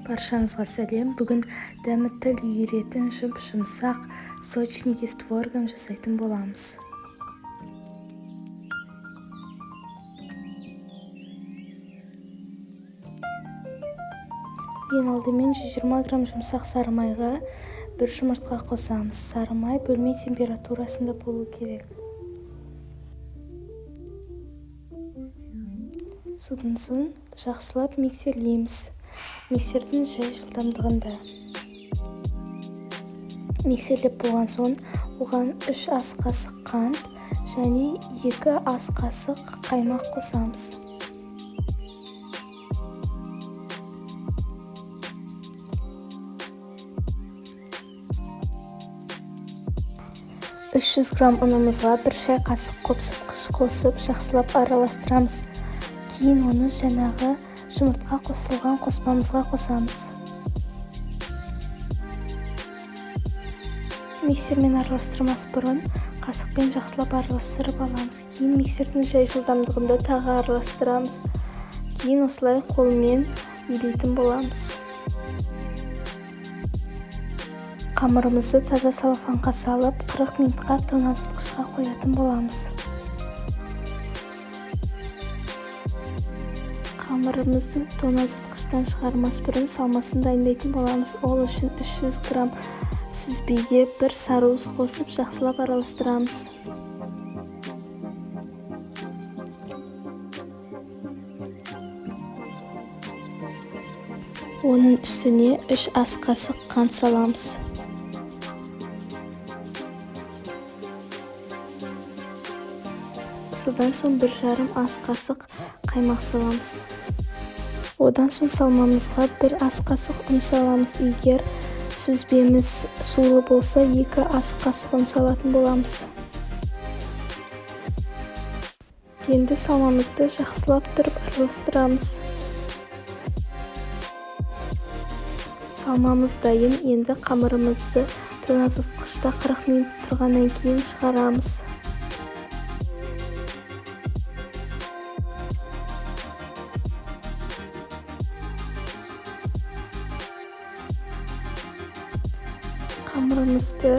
Баршаңызға сәлем. Бүгін дәмі тіл үйіретін жұмсақ сочники с творогом жасайтын боламыз. Ең алдымен 120 грамм жұмсақ сары майға бір жұмыртқа қосамыз. Сары май бөлме температурасында болу керек. Содан соң жақсылап миксерлейміз. Миксердің жай жылдамдығында. Миксерлеп болған соң оған 3 ас қасық қант және 2 ас қасық қаймақ қосамыз. 300 грамм ұнымызға 1 шай қасық қопсытқыш қосып жақсылап араластырамыз. Кейін оны жаңағы жұмыртқа қосылған қоспамызға қосамыз. Миксермен араластырмас бұрын қасықпен жақсылап араластырып аламыз. Кейін миксердің жай жылдамдығында тағы араластырамыз. Кейін осылай қолмен илейтін боламыз. Қамырымызды таза салфанға салып 40 минутқа тоңазытқышқа қоятын боламыз. Қамырымызды тоңазытқыштан шығармас бұрын салмасын дайындайтын боламыз. Ол үшін 300 грамм сүзбеге 1 сары уыз қосып жақсылап араластырамыз. Оның үстіне 3 ас қасық қант саламыз. Содан соң 1,5 ас қасық қаймақ саламыз. Одан соң салмамызға 1 ас қасық ұн саламыз. Егер сүзбеміз сулы болса 2 ас қасық ұн салатын боламыз. Енді салмамызды жақсылап тұрып араластырамыз. Салмамыз дайын. Енді қамырымызды тоңазытқышта 40 минут тұрғаннан кейін шығарамыз. Қамырымызды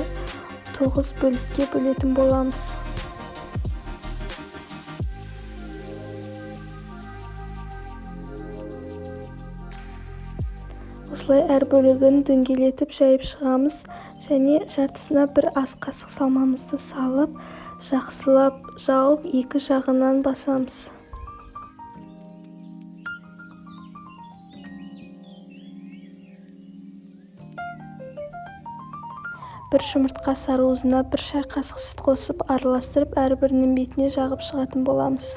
9 бөлікке бөлетін боламыз. Осылай әр бөлігін дөңгелетіп жайып шығамыз және жартысына 1 ас қасық салмамызды салып, жақсылап жауып екі жағынан басамыз. Бір жұмыртқа сары уызына 1 шай қасық сүт қосып араластырып әрбірінің бетіне жағып шығатын боламыз.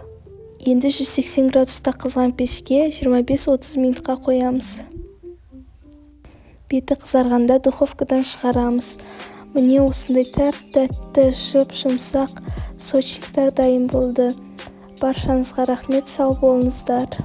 Енді 180 градуста қызған пешке 25-30 минутқа қоямыз. Беті қызарғанда духовкадан шығарамыз. Міне осындай тәп-тәтті жұмсақ сочниктер дайын болды. Баршаңызға рахмет, сау болыңыздар.